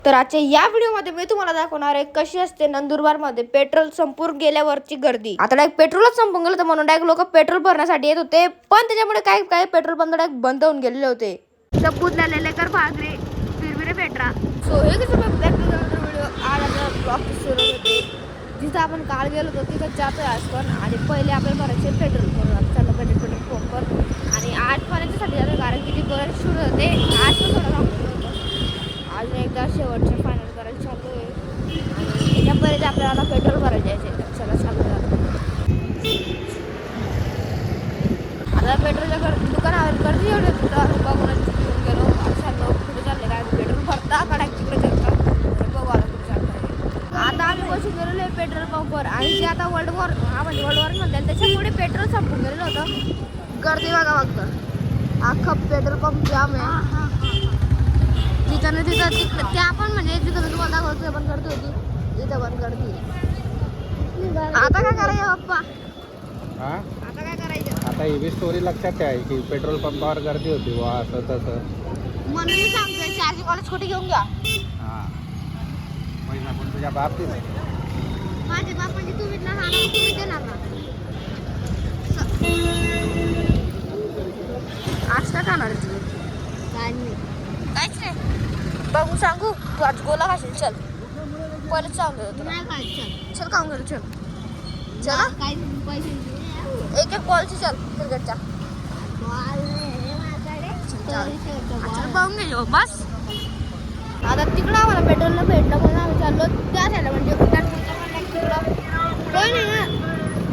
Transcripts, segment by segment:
तर आजच्या या व्हिडिओमध्ये मी तुम्हाला दाखवणार आहे कशी असते नंदुरबारमध्ये पेट्रोल संपून गेल्यावरची गर्दी. आता डायरेक्ट पेट्रोलच संपून गेलं तर म्हणून डायरेक्ट लोक पेट्रोल भरण्यासाठी येत होते, पण त्याच्यामुळे काय काय पेट्रोल पंप डायरेक्ट बंद होऊन गेलेले होते. सबूतला लेकर भागरे फिरविरे पेट्रा. सो हे कसं बॅक टू व्हिडिओ. आज आपला ब्लॉग सुरू होते जिथं आपण काल गेलो होतो तिथं जातोय आज पण. आणि पहिले आपल्याला भरायचे पेट्रोल करून चाललं पेट्रोल पंपवर. आणि आज पर्यंतसाठी जातो कारण की ती बरं सुरू होते. आज पण थोडं होतं. अजून एकदा शेवटचं फायनल करायला चालू आहे आणि त्याच्यापर्यंत आपल्याला पेट्रोल भरायचं आहे. चला चालू जातो. आता पेट्रोलच्या दुकानावर गर्दी एवढी होती बघून घेऊन गेलो. चाललो कुठे चालले काय पेट्रोल भरता का तिकडे जाता बघू आता कुठे चालतं. आता आम्ही बसून गेलेलो आहे पेट्रोल पंपवर आणि ते आता वर्ल्ड वॉर म्हणजे म्हणतात त्याच्यामुळे पेट्रोल संपून गेलेलं होतं. गर्दी बघा फक्त अख्खा पेट्रोल पंप जाम आहे. तिथं तिथं त्या पण म्हणजे जिथं मी तुम्हाला दाखवतो पण गर्दी होती तिथं पण गर्दी. आता काय करायचं पप्पा? आता काय करायचं? आता ही स्टोरी लक्षात ठेवाय की पेट्रोल पंपावर गर्दी होती वा असं तसं म्हणून मी सांगतोय चार्जिंग वाला स्कूटी घेऊन घ्या. हां पैसा पण तुझ्या बाबतीत आहे. माझे बाप म्हणजे तुम्हीच ना तुम्ही देणार ना. आज काय खाणार तुम्ही? काय नाही काहीच नाही. बघू सांगू तू आज गोला खाशील. चल परत सांगू चल खाऊन गेलो. चल चला एक एक बॉलची चल क्रिकेटच्या पाहून गेलो बस. आता तिकडं आम्हाला पेट्रोलला भेटलं म्हणून आम्ही चाललो त्या साईडला म्हणजे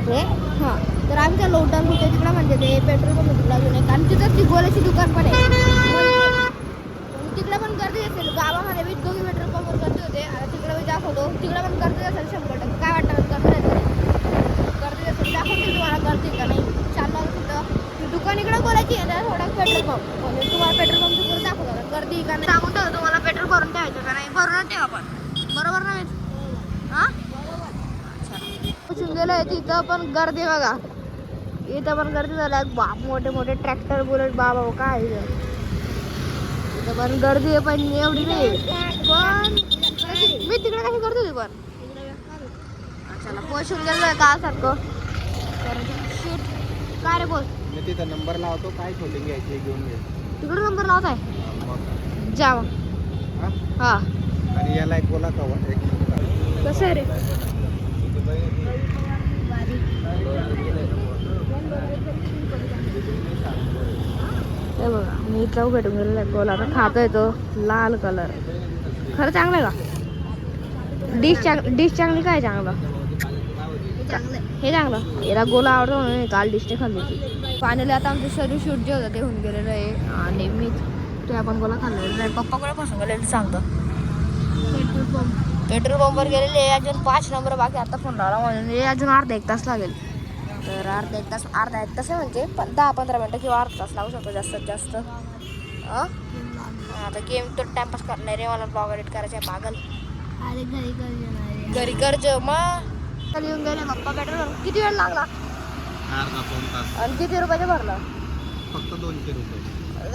हे हां. तर आम्ही चाललो उड्डाण तिकडं म्हणजे ते पेट्रोल पंप तिकडं अजून एक आणि तिथं ती गोल्याची दुकान पण आहे. तिकडे पण गर्दी असेल गावामध्ये बी दोघी पेट्रोल पंपवर गर्दी होते. आता तिकडे मी दाखवतो तिकडे पण गर्दी असेल 100%. काय वाटतं गर्दी असेल दाखवते तुम्हाला गर्दी का नाही. चाललं तिथं दुकान इकडं बोलायची आहे ना थोडा पेट्रोल पंप म्हणजे तुम्हाला पेट्रोल पंप तिकडे दाखवतो गर्दी का नाही सांगून ठेवतो तुम्हाला. पेट्रोल भरून ठेवायचं का नाही भरूनच ठेवा पण बरोबर नाही हां. गेलं आहे तिथं पण गर्दी बघा. इथं पण गर्दी झाल्या बाप मोठे मोठे ट्रॅक्टर बुलेट बाबा काय पण गर्दी आहे पण एवढी नाही. पण मी तिकडे कशी करतो ती पण चला पोचून गेलो आहे काल सारखं काय रे बोल. मी तिथं नंबर लावतो काय शूटिंग घ्यायची घेऊन घे. तिकडे नंबर लावत आहे जा मग. हा आणि याला एक बोला कवर एक कसं आहे रे हे बघा मी इथला भेटून गेलेला आहे गोल. आता खातोय तो लाल कलर खरं चांगलं आहे का? डिश चांगली काय चांगलं हे चांगलं याला गोला आवडतो म्हणून काल डिशने खाल्ली होती. फायनली आता आमचं शरीर शूट जे होतं ते होऊन गेलेलं आहे आणि मी ते आपण गोला खाल्लेलं नाही. पप्पाकडे पासून गेलेलं सांगतो पेट्रोल पंपवर गेलेले अजून 5 नंबर बाकी. आता फोन लावला म्हणून हे अजून अर्धा 1 तास लागेल. तर अर्धा 1 तास म्हणजे 10-15 मिनटं किंवा अर्धा तास लागू शकतो जास्तीत जास्त. आता गेम तर टाइमपास करणार रे. मला ब्लॉग एडिट करायचं आहे पागल. घरी कर्ज मग येऊन गेले पप्पा पेट्रोल. किती वेळ लागला? अर्धा 2 तास. आणि किती रुपयाचं भरलं? फक्त 200 रुपये.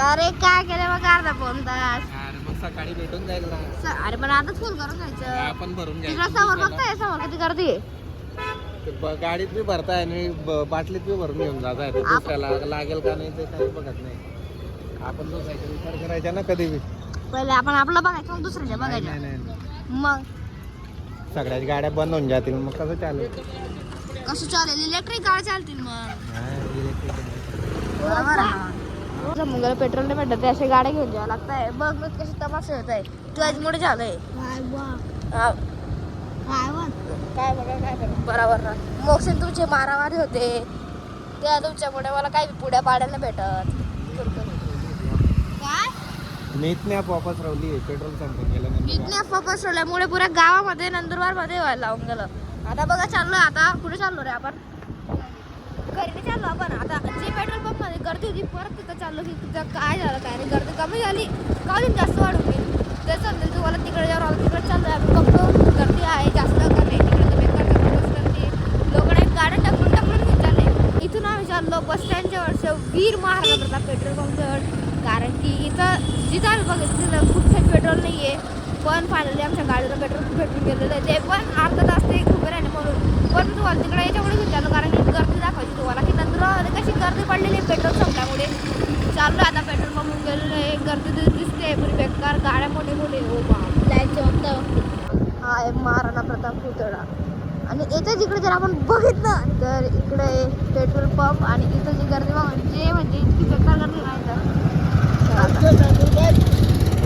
अरे काय केलं मग अर्धा 2 तास. अरे मग सकाळी भेटून जाईल ना. अरे पण आता फुल करून जायचं. आपण भरून तिकडे घ्यायचं समोर बघताय समोर किती गर्दी आहे. गाडीत बी भरताय आणि बाटलीत बी भरून घेऊन जाताय. दुसऱ्याला लागेल का नाही ते काही बघत नाही. आपण दुसऱ्याचा विचार करायचा ना कधी बी. पहिले आपण आपलं बघायचं मग दुसऱ्याच्या बघायचं. नाही मग सगळ्याच गाड्या बंद होऊन जातील मग कसं चालेल? कसं चालेल? इलेक्ट्रिक गाड्या चालतील मग. बरोबर मुंगला पेट्रोल नाही भेटत अशा गाड्या घेऊन जावं लागत आहे. बघ मग कशी तमाशा होत आहे. तुझ्यामुळे झालंय काय बघा काय बरोबर ना. मोक्षण तुमचे मारामारी होते त्या तुमच्यामुळे मला काही पुढ्या पाड्याला भेटत. काय मीच वापस रावली पेट्रोल संपून गेलं. इथल्या पसरवल्यामुळे पुऱ्या गावामध्ये नंदुरबार मध्ये व्हायला लावून गेलं. आता बघा चाललोय. आता कुठे चाललो रे आपण? घरी नाही चाललो आपण. आता जे पेट्रोल पंप मध्ये गर्दी होती परत तिथं चाललो की तिथं काय झालं काय नाही. गर्दी कमी झाली का जास्त वाढून गेली ते समजेल तुम्हाला. तिकडे जाऊन आलो तिकडे चाललोय आम्ही बघतो गर्दी आहे जास्त का नाही. तिकडे गर्दी लोक गाड्या टपळून घेऊन चालले. इथून आम्ही चाललो बस स्टँडच्या वरच्या वीर महाराजा पेट्रोल पंपजवळ. कारण की इथं जिथं आम्ही बघितलं तिथं कुठेच पेट्रोल नाही आहे. पण फायनली आमच्या गाडीला पेट्रोल भेटून गेलेलं आहे. ते पण अर्धा तास ते उभे राहिले म्हणून. पण मी तुम्हाला तिकडे याच्यामुळे विचारलं कारण की गर्दी दाखवायची तुम्हाला की नंतर कशी गर्दी पडलेली आहे पेट्रोल संपल्यामुळे. चाललो आता पेट्रोल पंप गेलेलं आहे. गर्दी दिसते पुरी बेकार गाड्या मोठे मोठे. हो बाप लाईट चमकतं. हा आहे महाराणा प्रताप पुतळा आणि याच्या जिकडे जर आपण बघितलं तर इकडे पेट्रोल पंप आणि इथं जी गर्दी म्हणजे इतकी बेकार गर्दी नाही तर.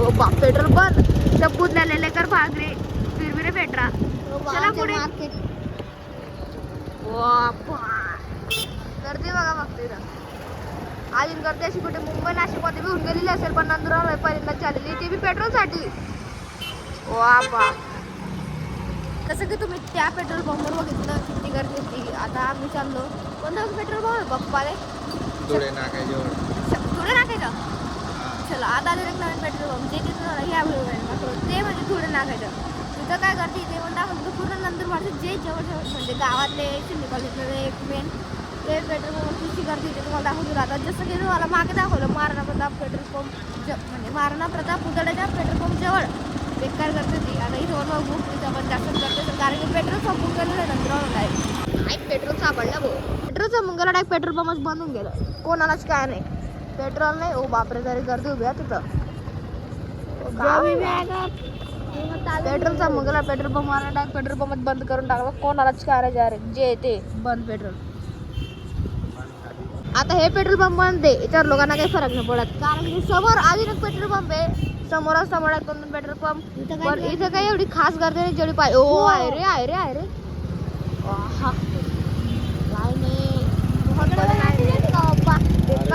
ओ बाप पेट्रोल पंप सब कुछ ले कर भाग रे फिर रे पेट्रा चला पुढे. गर्दी बघा फक्त इथं. अजून गर्दी अशी कुठे मुंबई नाशिकमध्ये बी होऊन गेलेली असेल पण नंदुरबार पहिल्यांदा चाललेली ते बी पेट्रोलसाठी. वा जसं की तुम्ही त्या पेट्रोल पंपवर बघितलं किती गर्दी होती. आता आम्ही चाललो कोणतं पेट्रोल पंप बाप्पा रे थोडे नाकायचं. चला आता एक नवीन पेट्रोल पंप जे तिथं ह्या ते म्हणजे थोडे नाकायचं. तिथं काय करते ते पण दाखवतो पूर्ण नंदुरबारचे जे जवळ म्हणजे गावातले सिंधी कॉलेजमध्ये एक मेन ते पेट्रोल पंपची गर्दी ते तुम्हाला दाखवतो. आता जसं की तुम्हाला मागे दाखवलं महाराणा प्रताप पेट्रोल पंप म्हणजे महाराणा प्रताप पुतळ्याच्या पेट्रोल पंप जवळ बेकार करते ती. आता इथं बघू तिथं पण जास्त करते कारण की पेट्रोल संपून गेलेलं आहे नंतर पेट्रोल सापडलं भाऊ. पेट्रोल संपून गेला डायरेक्ट पेट्रोल पंपच बंद होऊन गेलं. कोणालाच काय नाही पेट्रोल नाही. ओ बापरे तरी गर्दी उभी आहे तिथं. पेट्रोल संपून गेला पेट्रोल पंप मला डायरेक्ट पेट्रोल पंपच बंद करून टाकला. कोणालाच काय डायरेक्ट जे ते बंद पेट्रोल. आता हे पेट्रोल पंप बंद आहे याच्यावर लोकांना काही फरक नाही पडत कारण की समोर अजून एक पेट्रोल पंप आहे. समोर एक 2 पेट्रोल पंप पण इथं काही एवढी खास गर्दी नाही जेवढी पाहिजे. ओ आहे रे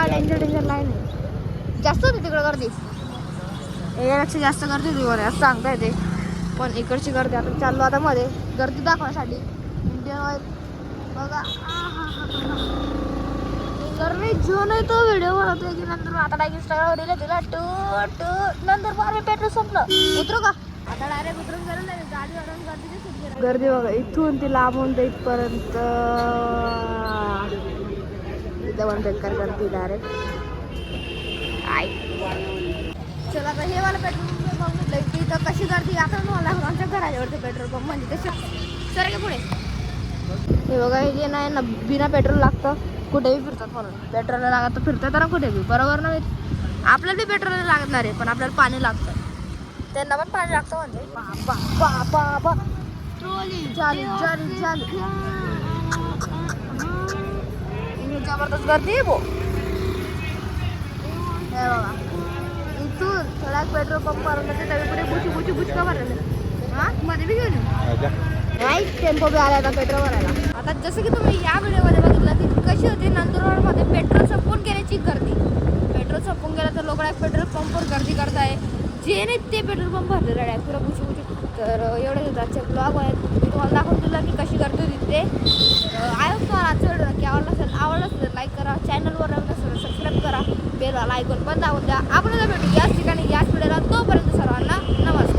डेंजर लाईन आहे. जास्त होती तिकडे गर्दी. यापेक्षा जास्त गर्दी होती मला असं सांगता येते पण इकडची गर्दी. आता चाललो आता मध्ये गर्दी दाखवण्यासाठी इंडियन ऑइल बघा. जो नाही तो व्हिडिओ बनवतोय की नंतर आता डायरेक्ट इंस्टाग्रामवर दिला टू नंतर बार पेट्रोल संपलं. उतरू का आता डायरेक्ट उतरून गेलं नाही गाडी गर्दी बघा इथून ती लांबून ते इथपर्यंत. इथं पण बेकार गर्दी डायरेक्ट. चला आता हे वाला पेट्रोल पंप म्हटलं की इथं कशी गर्दी आता मला आमच्या घराजवळचं पेट्रोल पंप म्हणजे तसं सर का पुढे. हे बघा हे जे नाही ना बिना पेट्रोल लागतं कुठेही फिरतात म्हणून. पेट्रोल लागत तर फिरतात ना कुठे बी बरोबर ना. आपल्याला बी पेट्रोल लागणार आहे पण आपल्याला पाणी लागतं. त्यांना पण पाणी लागतं म्हणजे जबरदस्त गर्दी आहे हे बघा इथून थोडा पेट्रोल पंप पर्यंत पुढे बुच का भरलेलं हा मध्ये बी घेऊन नाही टेम्पो बी आला आता पेट्रोल भरायला. आता जसं की तुम्ही या व्हिडिओमध्ये बघितलं की कशी होती नंदुरबारमध्ये पेट्रोल संपून गेल्याची गर्दी. पेट्रोल संपून गेलं तर लोक डायरेक्ट पेट्रोल पंपवर गर्दी करताय जे नाही ते पेट्रोल पंप भरलेलं आहे डायरेक्ट पुरा बुची. तर एवढे आजचे ब्लॉग आहेत मी तुम्हाला दाखवून दिलं की कशी गर्दी होती ते. आय होप तुम्हाला आजचा व्हिडिओ नक्की आवडला असेल लाईक करा. चॅनलवर नसेल सबस्क्राईब करा. बेल वाला आयकॉन पण दाबून द्या. आपण भेटू याच ठिकाणी याच व्हिडिओला. तोपर्यंत सर्वांना नमस्कार.